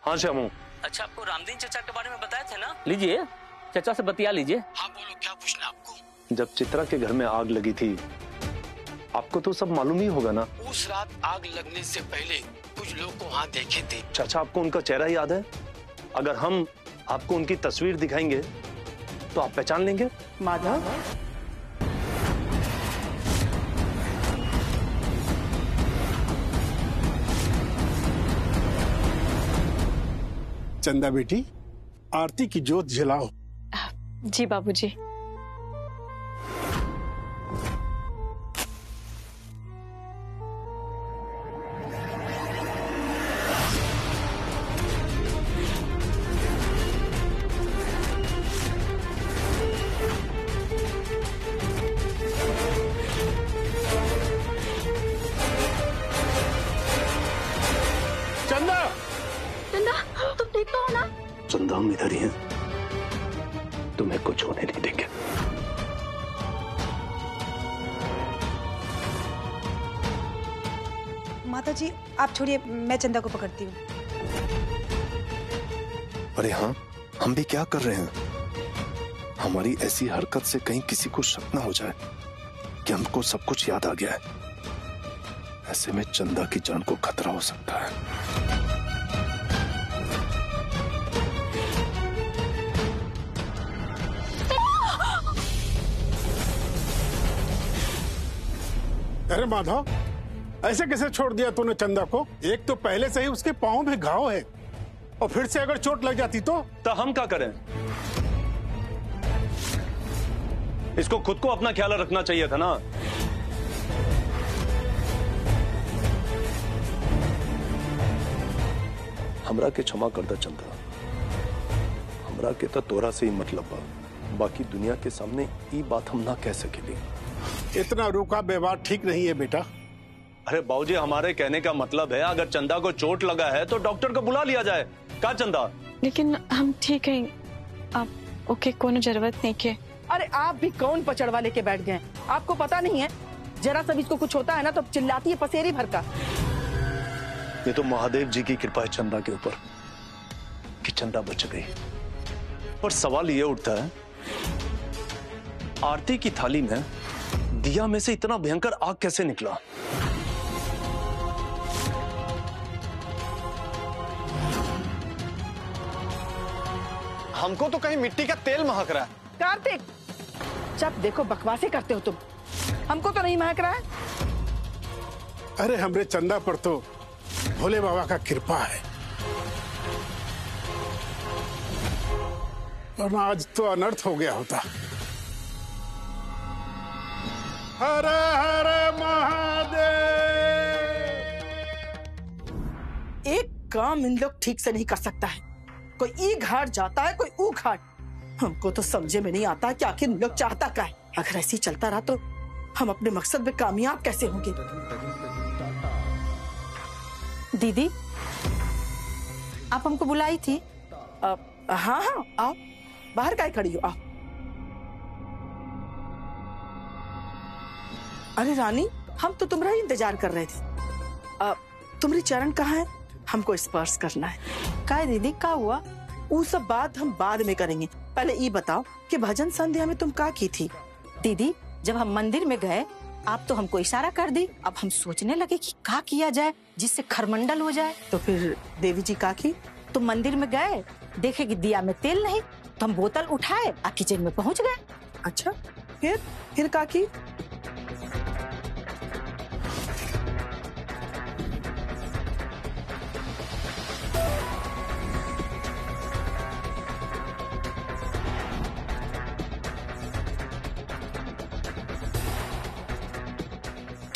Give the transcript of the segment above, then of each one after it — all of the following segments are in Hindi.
हाँ श्यामू। अच्छा, आपको रामदीन चचा के बारे में बताए थे ना? लीजिए, चचा से बतिया लीजिए। हाँ बोलो, क्या पूछना आपको? जब चित्रा के घर में आग लगी थी, आपको तो सब मालूम ही होगा ना। उस रात आग लगने से पहले कुछ लोग को वहाँ देखे थे। चाचा, आपको उनका चेहरा याद है? अगर हम आपको उनकी तस्वीर दिखाएंगे तो आप पहचान लेंगे। माधव, चंदा बेटी, आरती की जोत जलाओ। जी बाबूजी। चंदा, चंदा, तुम ठीक तो हो ना? चंदा, हम इधर ही हैं, तुम्हें कुछ होने नहीं देंगे। माता जी आप छोड़िए, मैं चंदा को पकड़ती हूँ। अरे हाँ, हम भी क्या कर रहे हैं? हमारी ऐसी हरकत से कहीं किसी को शक ना हो जाए कि हमको सब कुछ याद आ गया है। ऐसे में चंदा की जान को खतरा हो सकता है। अरे माधव, ऐसे कैसे छोड़ दिया तूने चंदा को? एक तो पहले से ही उसके पांव में घाव है, और फिर से अगर चोट लग जाती तो हम क्या करें? इसको खुद को अपना ख्याल रखना चाहिए था ना। हमरा के क्षमा कर दे चंदा, हमरा के तो तोरा से ही मतलब बा, बाकी दुनिया के सामने ये बात हम ना कह सकेली। इतना रूखा व्यवहार ठीक नहीं है बेटा। अरे बाबूजी, हमारे कहने का मतलब है अगर चंदा को चोट लगा है तो डॉक्टर को बुला लिया जाए। क्या चंदा? लेकिन हम ठीक हैं, आप ओके, कोनो जरूरत नहीं के। अरे आप भी कौन पचड़वा लेके बैठ गए? आपको पता नहीं है, जरा सा भी इसको कुछ होता है ना तो चिल्लाती है पसेरी भर का। ये तो महादेव जी की कृपा है चंदा के ऊपर कि चंदा बच गई। पर सवाल ये उठता है, आरती की थाली में दिया में से इतना भयंकर आग कैसे निकला? हमको तो कहीं मिट्टी का तेल महक रहा है। कार्तिक, जब देखो बकवासें करते हो तुम। हमको तो नहीं महक रहा है। अरे हमरे चंदा पर तो भोले बाबा का कृपा है, वरना आज तो अनर्थ हो गया होता। हर हर महादेव। एक काम इन लोग ठीक से नहीं कर सकता है। कोई ई घाट जाता है, कोई ऊ घाट। हमको तो समझे में नहीं आता कि आखिर लोग चाहता क्या है। अगर ऐसे ही चलता रहा तो हम अपने मकसद में कामयाब कैसे होंगे? दीदी, आप हमको बुलाई थी? हाँ हाँ, आओ, बाहर काहे खड़ी हो, आओ। अरे रानी, हम तो तुम्हारा ही इंतजार कर रहे थे। तुम्हारी चरण कहाँ है? हमको स्पर्श करना है। का है दीदी, का हुआ? वो सब बात हम बाद में करेंगे। पहले ये बताओ कि भजन संध्या में तुम क्या की थी? दीदी, जब हम मंदिर में गए आप तो हमको इशारा कर दी। अब हम सोचने लगे कि क्या किया जाए जिससे खरमंडल हो जाए। तो फिर देवी जी का की? तो मंदिर में गए, देखे कि दिया में तेल नहीं, तो हम बोतल उठाए और किचन में पहुंच गए। अच्छा, फिर का की?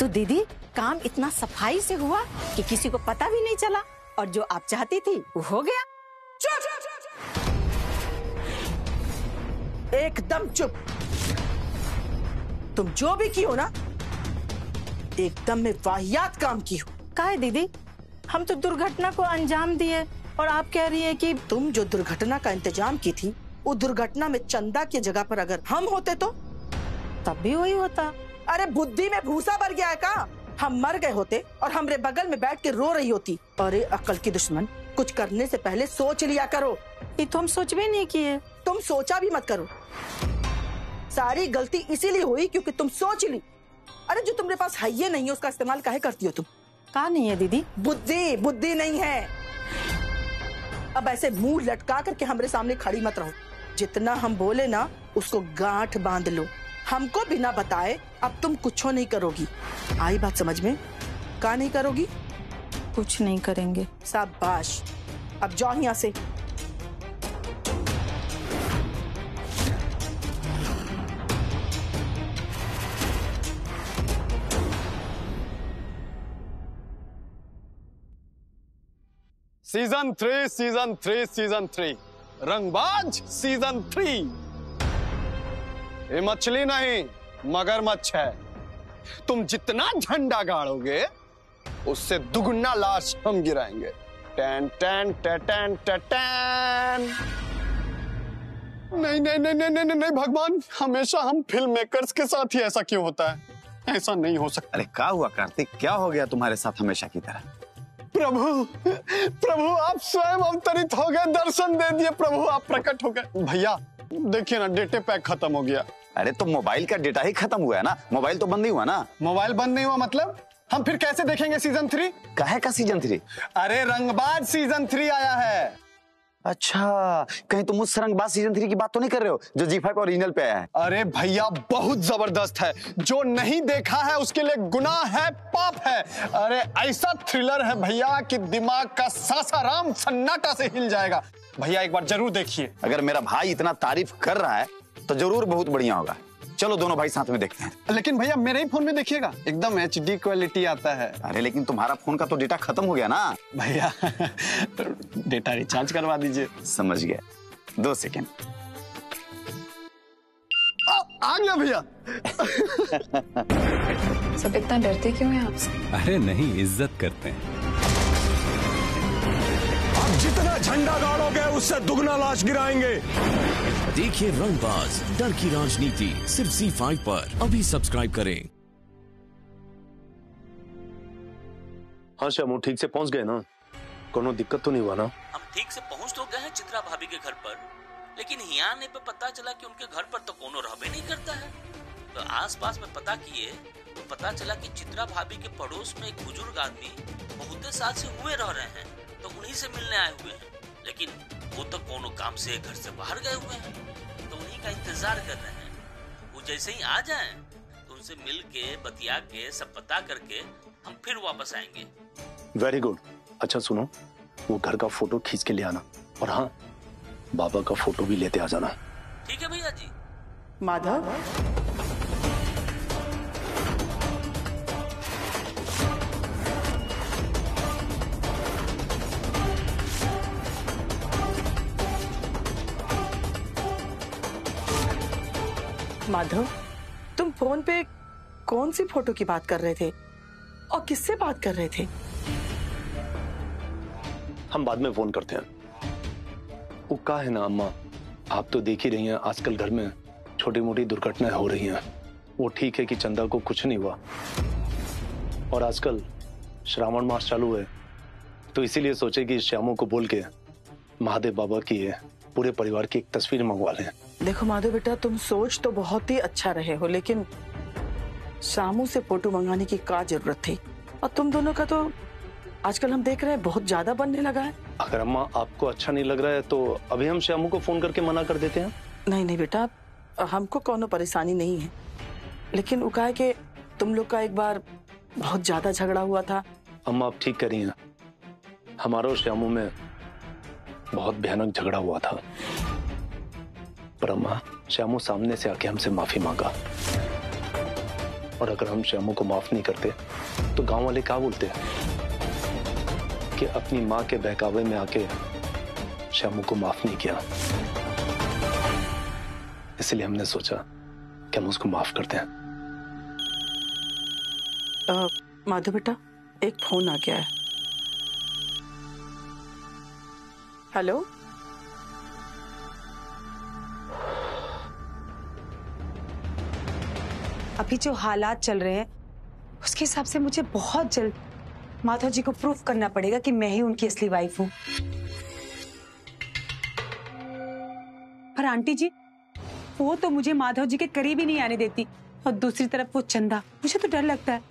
तो दीदी, काम इतना सफाई से हुआ कि किसी को पता भी नहीं चला, और जो आप चाहती थी वो हो गया। एकदम चुप। तुम जो भी की हो ना, एकदम में वाहियात काम की हो। का है दीदी, हम तो दुर्घटना को अंजाम दिए और आप कह रही है कि तुम जो दुर्घटना का इंतजाम की थी, वो दुर्घटना में चंदा की जगह पर अगर हम होते तो तब भी वही होता। अरे बुद्धि में भूसा भर गया है का? हम मर गए होते और हमरे बगल में बैठ के रो रही होती। अरे अकल की दुश्मन, कुछ करने से पहले सोच लिया करो। ये तो हम सोच भी नहीं किए। तुम सोचा भी मत करो। सारी गलती इसीलिए हुई क्योंकि तुम सोच ली। अरे जो तुम्हारे पास है ये नहीं है उसका इस्तेमाल काहे करती हो तुम? कहा नहीं है दीदी? बुद्धि बुद्धि नहीं है। अब ऐसे मुंह लटका करके हमारे सामने खड़ी मत रहो। जितना हम बोले ना उसको गांठ बांध लो। हमको बिना बताए अब तुम कुछ नहीं करोगी। आई बात समझ में? का नहीं करोगी? कुछ नहीं करेंगे। शाबाश, अब जाओ यहाँ से। सीजन 3 रंगबाज सीजन 3। ये मछली नहीं मगरमच्छ है। तुम जितना झंडा गाड़ोगे उससे दुगुना लाश हम गिराएंगे। टैन टैन टैन टैन। नहीं भगवान, हमेशा हम फिल्म मेकर्स के साथ ही ऐसा क्यों होता है? ऐसा नहीं हो सकता। अरे क्या हुआ कार्तिक, क्या हो गया तुम्हारे साथ हमेशा की तरह? प्रभु आप स्वयं अवतरित हो गए, दर्शन दे दिए प्रभु, आप प्रकट हो गए। भैया देखिए ना, डेटा पैक खत्म हो गया। अरे तो मोबाइल का डेटा ही खत्म हुआ है ना, मोबाइल तो बंद नहीं हुआ ना। मोबाइल बंद नहीं हुआ मतलब हम फिर कैसे देखेंगे सीजन 3? काहे का सीजन 3? अरे रंगबाज सीजन 3 आया है। अच्छा, कहीं तुम उस रंगबाज सीजन 3 की बात तो नहीं कर रहे हो जो G5 ओरिजिनल पे आया है? अरे भैया बहुत जबरदस्त है, जो नहीं देखा है उसके लिए गुनाह है, पाप है। अरे ऐसा थ्रिलर है भैया कि दिमाग का सासाराम सन्नाटा से हिल जाएगा। भैया एक बार जरूर देखिए। अगर मेरा भाई इतना तारीफ कर रहा है तो जरूर बहुत बढ़िया होगा। चलो दोनों भाई साथ में देखते हैं। लेकिन भैया मेरे ही फोन में देखिएगा, एकदम HD क्वालिटी आता है। अरे लेकिन तुम्हारा फोन का तो डेटा खत्म हो गया ना। भैया डेटा रिचार्ज करवा दीजिए। समझ गया, 2 सेकेंड। आ गया भैया। सब इतना डरते क्यों हैं आपसे? अरे नहीं, इज्जत करते हैं। अब जितना झंडा गाड़ोगे उससे दुगना लाश गिराएंगे। देखिए रंगबाज, डर की राजनीति सिर्फ Z5 पर। अभी सब्सक्राइब करें। हाँ श्यामू, ठीक से पहुंच गए ना? कोनो दिक्कत तो नहीं हुआ ना? हम ठीक से पहुंच तो गए हैं चित्रा भाभी के घर पर, लेकिन यहाँ आने पे पता चला कि उनके घर पर तो कोनो रहबे नहीं करता है। तो आसपास में पता किए तो पता चला कि चित्रा भाभी के पड़ोस में एक बुजुर्ग आदमी बहुत साल से हुए रह रहे हैं, तो उन्हीं से मिलने आए हुए हैं। लेकिन वो तो कोनो काम से घर से बाहर गए हुए हैं, तो उन्हीं का इंतजार कर रहे हैं। वो जैसे ही आ जाएं तो उनसे मिल के बतिया के सब पता करके हम फिर वापस आएंगे। Very good. अच्छा सुनो, वो घर का फोटो खींच के ले आना, और हाँ बाबा का फोटो भी लेते आ जाना। ठीक है भैया जी। माधव, माधव, तुम फोन पे कौन सी फोटो की बात कर रहे थे और किससे बात कर रहे थे? हम बाद में फोन करते हैं। वो का है ना अम्मा, आप तो देख ही रही हैं आजकल घर में छोटी मोटी दुर्घटनाएं हो रही हैं। वो ठीक है कि चंदा को कुछ नहीं हुआ, और आजकल श्रावण मास चालू है, तो इसीलिए सोचे कि श्यामू को बोल के महादेव बाबा की पूरे परिवार की एक तस्वीर मंगवा लें। देखो माधव बेटा, तुम सोच तो बहुत ही अच्छा रहे हो, लेकिन श्यामू से फोटो मंगाने की क्या जरूरत थी? और तुम दोनों का तो आजकल हम देख रहे हैं बहुत ज्यादा बनने लगा है। अगर अम्मा आपको अच्छा नहीं लग रहा है तो अभी हम श्यामू को फोन करके मना कर देते हैं। नहीं नहीं बेटा, हमको कोनो परेशानी नहीं है, लेकिन वो कहा है कि तुम लोग का एक बार बहुत ज्यादा झगड़ा हुआ था। अम्मा आप ठीक करी हैं, हमारा और श्यामू में बहुत भयानक झगड़ा हुआ था, पर अम्मा श्यामू सामने से आके हमसे माफी मांगा, और अगर हम श्यामू को माफ नहीं करते तो गांव वाले क्या बोलते कि अपनी माँ के बहकावे में आके श्यामू को माफ नहीं किया। इसलिए हमने सोचा कि हम उसको माफ करते हैं। माधव बेटा, एक फोन आ गया है। हेलो, अभी जो हालात चल रहे हैं उसके हिसाब से मुझे बहुत जल्द माधव जी को प्रूफ करना पड़ेगा कि मैं ही उनकी असली वाइफ हूँ। पर आंटी जी, वो तो मुझे माधव जी के करीब ही नहीं आने देती, और दूसरी तरफ वो चंदा, मुझे तो डर लगता है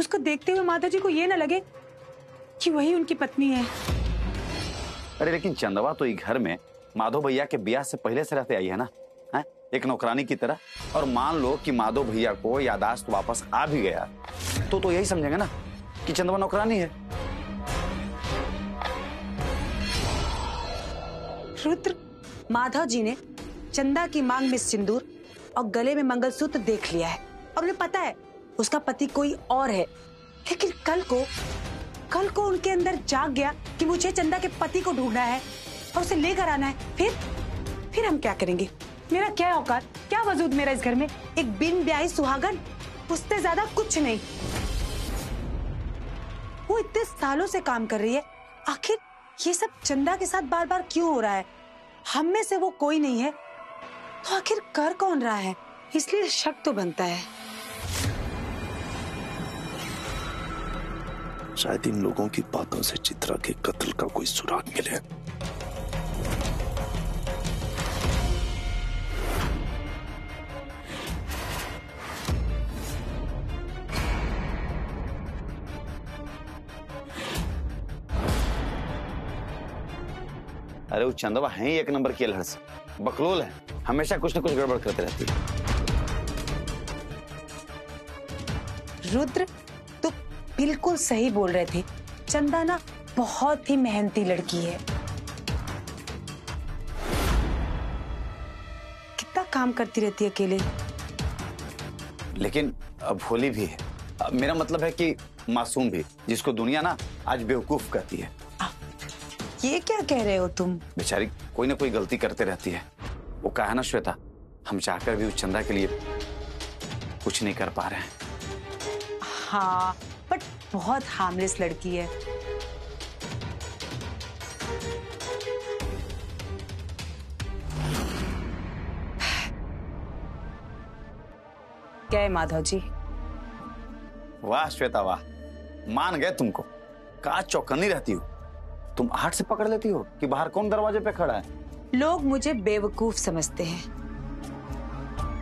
उसको देखते हुए माधव जी को ये ना लगे कि वही उनकी पत्नी है। अरे लेकिन चंदवा तो इस घर में माधव भैया के ब्याह से पहले से रहते आई है ना, है? एक नौकरानी की तरह। और मान लो कि माधव भैया को यादाश्त वापस आ भी गया तो यही समझेंगे ना कि चंदवा नौकरानी है। रुद्र, माधव जी ने चंदा की मांग में सिंदूर और गले में मंगलसूत्र देख लिया है, और उन्हें पता है उसका पति कोई और है। लेकिन कल को उनके अंदर जाग गया कि मुझे चंदा के पति को ढूंढना है और उसे लेकर आना है। फिर हम क्या करेंगे? मेरा क्या औकात, क्या वजूद मेरा इस घर में? एक बिन ब्याही सुहागन, उससे ज्यादा कुछ नहीं। वो इतने सालों से काम कर रही है, आखिर ये सब चंदा के साथ बार बार क्यों हो रहा है? हम में से वो कोई नहीं है तो आखिर कर कौन रहा है? इसलिए शक तो बनता है। शायद इन लोगों की बातों से चित्रा के कत्ल का कोई सुराग मिले। अरे वो चंदवा है ही एक नंबर की अलहड़, बकलोल है, हमेशा कुछ न कुछ गड़बड़ करते रहती है। रुद्र, तो बिल्कुल सही बोल रहे थे, चंदा ना बहुत ही मेहनती लड़की है। कितना काम करती रहती है अकेले। लेकिन भोली भी है, मेरा मतलब है कि मासूम भी, जिसको दुनिया ना आज बेवकूफ कहती है। ये क्या कह रहे हो तुम? बेचारी कोई ना कोई गलती करते रहती है। वो कहा ना श्वेता, हम चाहकर भी उस चंदा के लिए कुछ नहीं कर पा रहे हैं। हाँ, बट बहुत हार्मलेस लड़की है। क्या है माधव जी? वाह श्वेता वाह, मान गए तुमको। कहाँ चौकन्नी रहती हो तुम, हाथ से पकड़ लेती हो कि बाहर कौन दरवाजे पे खड़ा है। लोग मुझे बेवकूफ समझते हैं,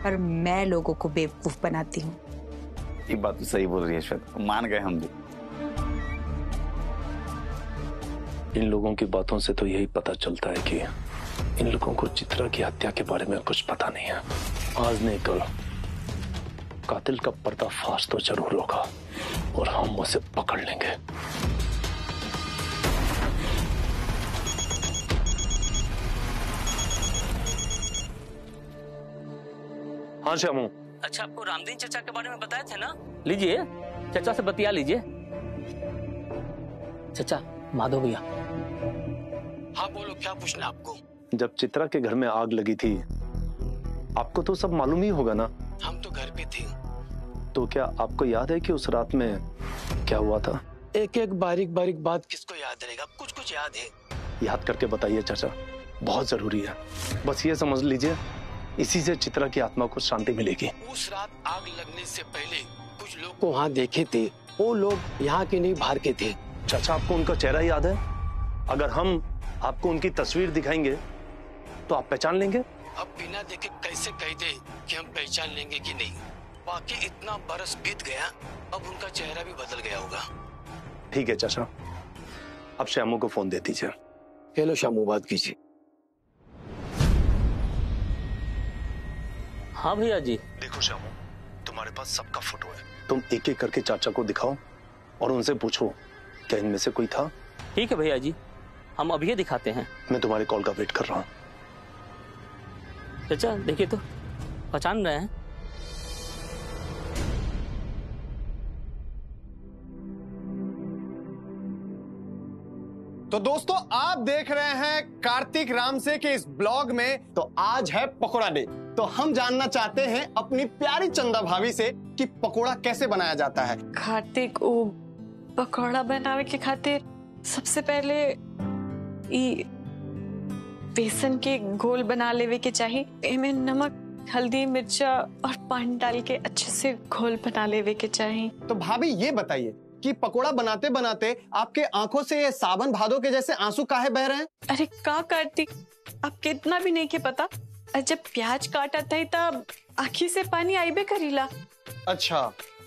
पर मैं लोगों को बेवकूफ बनाती हूँ। ये बात तो सही बोल रही है श्वेता, मान गए हम भी। इन लोगों की बातों से तो यही पता चलता है कि इन लोगों को चित्रा की हत्या के बारे में कुछ पता नहीं है। आज नहीं कल कातिल का पर्दाफाश तो जरूर होगा और हम उसे पकड़ लेंगे। हाँ श्यामू। अच्छा, आपको रामदीन चचा के बारे में बताए थे ना? लीजिए, चचा से बतिया लीजिए। चचा, माधव भैया। हाँ बोलो, क्या पूछना आपको? जब चित्रा के घर में आग लगी थी, आपको तो सब मालूम ही होगा ना? हम तो घर पे थे। तो क्या आपको याद है कि उस रात में क्या हुआ था? एक एक बारीक बारीक बात किसको याद रहेगा? कुछ कुछ याद है। याद करके बताइए चाचा, बहुत जरूरी है। बस ये समझ लीजिए, इसी से चित्रा की आत्मा को शांति मिलेगी। उस रात आग लगने से पहले कुछ लोग को वहाँ देखे थे। वो लोग यहाँ के नहीं, बाहर के थे। चाचा, आपको उनका चेहरा याद है? अगर हम आपको उनकी तस्वीर दिखाएंगे तो आप पहचान लेंगे? अब बिना देखे कैसे कह दे कि हम पहचान लेंगे कि नहीं? बाकी इतना बरस बीत गया, अब उनका चेहरा भी बदल गया होगा। ठीक है चाचा, अब श्यामू को फोन दे दीजिए। हेलो श्यामू, बात कीजिए। हाँ भैया जी। देखो श्यामू, तुम्हारे पास सबका फोटो है, तुम एक एक करके चाचा को दिखाओ और उनसे पूछो क्या इनमें से कोई था। ठीक है भैया जी, हम अभी दिखाते हैं। मैं तुम्हारे कॉल का वेट कर रहा हूँ। चाचा देखिए तो, पहचान रहे हैं? तो दोस्तों, आप देख रहे हैं कार्तिक रामसे के इस ब्लॉग में। तो आज है पकोड़ा डे, तो हम जानना चाहते हैं अपनी प्यारी चंदा भाभी से कि पकोड़ा कैसे बनाया जाता है। कार्तिक, वो पकोड़ा बनावे के खातिर सबसे पहले ई बेसन के घोल बना लेवे के चाहिए। इनमें नमक, हल्दी, मिर्चा और पानी डाल के अच्छे से घोल बना लेवे के चाहिए। तो भाभी ये बताइए कि पकोड़ा बनाते बनाते आपके आंखों से ये सावन भादो के जैसे आंसू काहे बह रहे हैं? अरे का कार्तिक, अब कितना भी नहीं के पता, जब प्याज काटा था तब आँखी से पानी आईबे करीला। अच्छा,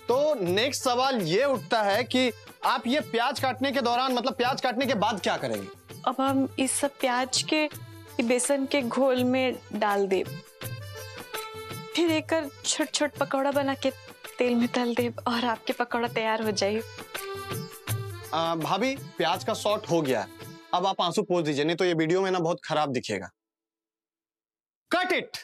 तो नेक्स्ट सवाल ये उठता है कि आप ये प्याज काटने के दौरान, मतलब प्याज काटने के बाद क्या करेंगे? अब हम इस सब प्याज के बेसन के घोल में डाल दे, फिर एक छोट छोट पकौड़ा बना के तेल में तल दे और आपके पकौड़ा तैयार हो जाए। भाभी, प्याज का शॉट हो गया, अब आप आंसू पोंछ दीजिए, नहीं तो ये वीडियो में ना बहुत खराब दिखेगा। Cut it.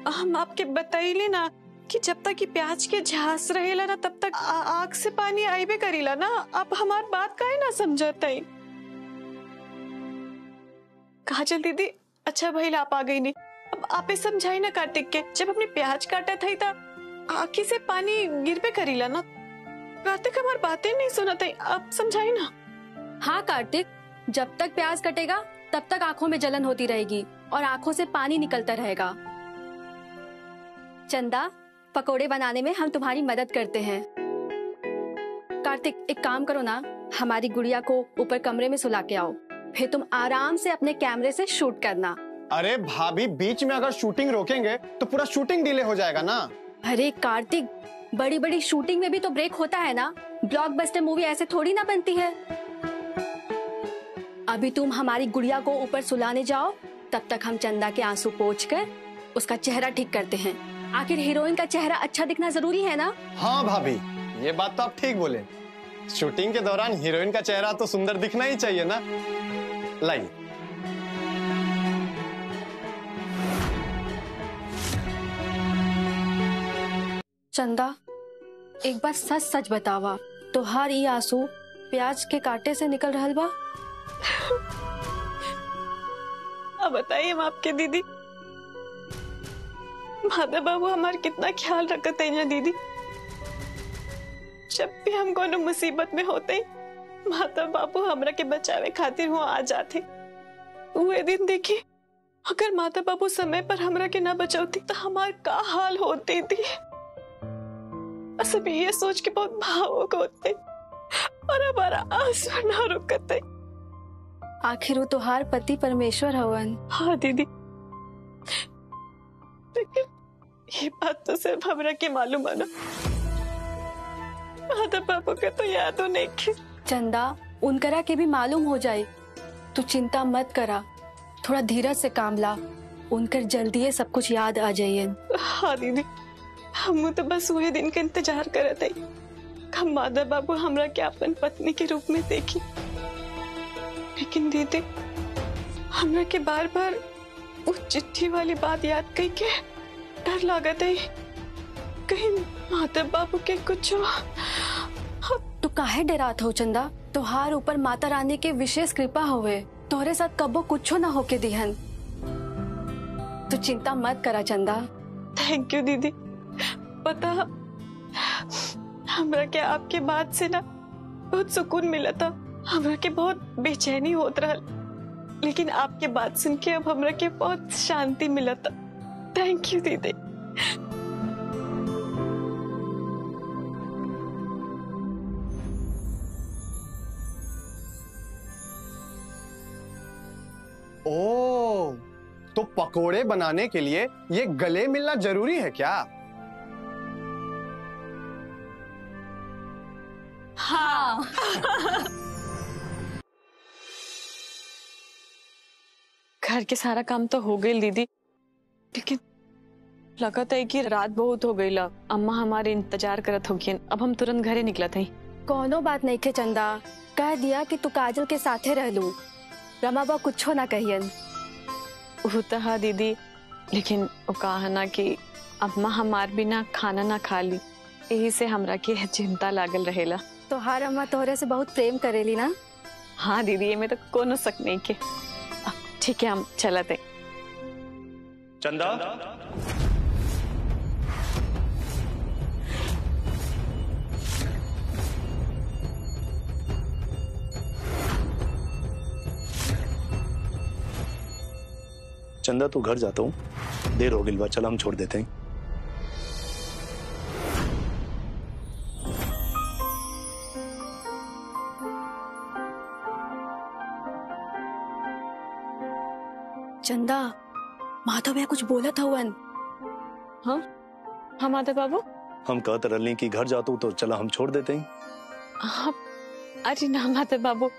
हम आपके बताइले ना कि जब तक कि प्याज के झांस रहेला ना तब तक आँख से पानी आईबे करीला ना। आप हमार बात काहे ना समझता है? काजल दीदी, अच्छा भाई आप आ गई नहीं, अब आपे समझाई ना कार्तिक के, जब अपने प्याज काटा था तब आँखी से पानी गिर पे करीला ना। कार्तिक हमारी बातें नहीं सुना था, आप समझाई ना। हाँ कार्तिक, जब तक प्याज कटेगा तब तक आंखों में जलन होती रहेगी और आंखों से पानी निकलता रहेगा। चंदा, पकोड़े बनाने में हम तुम्हारी मदद करते हैं। कार्तिक, एक काम करो ना, हमारी गुड़िया को ऊपर कमरे में सुला के आओ, फिर तुम आराम से अपने कैमरे से शूट करना। अरे भाभी, बीच में अगर शूटिंग रोकेंगे तो पूरा शूटिंग डिले हो जाएगा ना। अरे कार्तिक, बड़ी बड़ी शूटिंग में भी तो ब्रेक होता है ना, ब्लॉकबस्टर मूवी ऐसे थोड़ी ना बनती है। अभी तुम हमारी गुड़िया को ऊपर सुलाने जाओ, तब तक हम चंदा के आंसू पोंछकर उसका चेहरा ठीक करते हैं। आखिर हीरोइन का चेहरा अच्छा दिखना जरूरी है ना। हाँ भाभी, ये बात तो आप ठीक बोले, शूटिंग के दौरान हीरोइन का चेहरा तो सुंदर दिखना ही चाहिए ना। लाइए। चंदा, एक बार सच सच बतावा, तोहार ये आंसू प्याज के कांटे से निकल रहल बा? अब बताइए हम आपके दीदी, माता बाबू हमारे कितना ख्याल रखते हैं दीदी। जब भी हम कोनो मुसीबत में होते, माता बाबू हमरा के बचावे खातिर हुआ आ जाते। वो दिन देखिए, अगर माता बाबू समय पर हमरा के ना बचाती तो हमार का हाल होती थी। सब ये सोच के बहुत भावुक होते और हमारा आंसू ना रुकते। आखिर वो तोहार पति परमेश्वर हवन। हाँ दीदी, लेकिन ये बात तो सिर्फ हमरा के मालूम है ना, माता बाबू के तो याद हो नहीं की। चंदा, उनकरा के भी मालूम हो जाए, तू चिंता मत करा, थोड़ा धीरज से काम ला, उनकर जल्दी ये सब कुछ याद आ जाइए। हाँ दीदी, हम तो बस वही दिन का इंतजार करते हम माता बाबू हमरा के अपन पत्नी के रूप में देखी। लेकिन दीदी, हमरा के बार बार वो चिट्ठी वाली बात याद कई के डर लागत है, कहीं माता बाबू के कुछ। तू काहे डरात हो चंदा? तोहार ऊपर माता रानी के विशेष कृपा होवे, तोहरे साथ कबो कुछो ना होके दिहन। तू चिंता मत करा चंदा। थैंक यू दीदी। पता हमरा के आपके बात से ना बहुत सुकून मिला था, हमरा के बहुत बेचैनी होत रहा, लेकिन आपके बात सुन के अब हमरा के बहुत शांति मिला था। थैंक यू दीदी। ओह, तो पकोड़े बनाने के लिए ये गले मिलना जरूरी है क्या? हाँ। घर के सारा काम तो हो गई दीदी, लेकिन लगता है कि रात बहुत हो गई ला, अम्मा हमारे इंतजार करत होगी। अब हम तुरंत घरे निकला थे। कोनो बात नहीं खे चंदा, कह दिया कि तू काजल के साथे रह लू, रमा बा कुछो ना कहियन। वो तो हाँ दीदी, लेकिन वो कहा ना कि अम्मा हमार बिना खाना ना खा ली, यही से हमरा के चिंता लागल रहेला। तोहार अम्मा तोहरे से बहुत प्रेम करेली ना? हाँ दीदी, ये में तो कोनो शक नहीं के। ठीक है, हम चलते। चंदा, चंदा तू घर जाता हूँ, देर हो गई बा, चल हम छोड़ देते हैं। चंदा, माधव भैया कुछ बोला था वन। हाँ हाँ माधव बाबू, हम कहते रही कि घर जातू तो चला हम छोड़ देते हैं। आप, अरे ना माधव बाबू,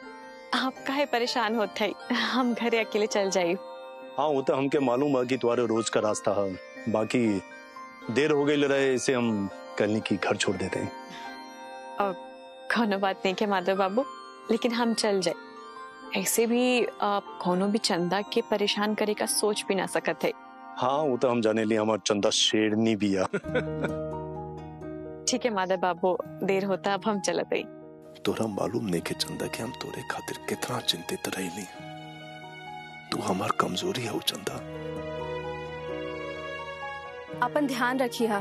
आप काहे परेशान होते हैं, हम घरे अकेले चल जाइए। हाँ वो तो हमके मालूम है कि तुम्हारे रोज का रास्ता है, बाकी देर हो गई रहे इसे हम कल की घर छोड़ देते हैं। और कोनो बात नहीं के माधव बाबू, लेकिन हम चल जाए। ऐसे भी कोनो भी चंदा के परेशान करे का सोच भी ना सकत है। हाँ वो तो हम जाने लिए, हमारा चंदा शेरनी भी है। ठीक है माधव बाबू, देर होता अब हम चलते ही। तोरा मालूम नहीं के चंदा कि हम तोरे खातिर कितना चिंतित रही। तू हमार कमजोरी है चंदा। अपन ध्यान रखिए।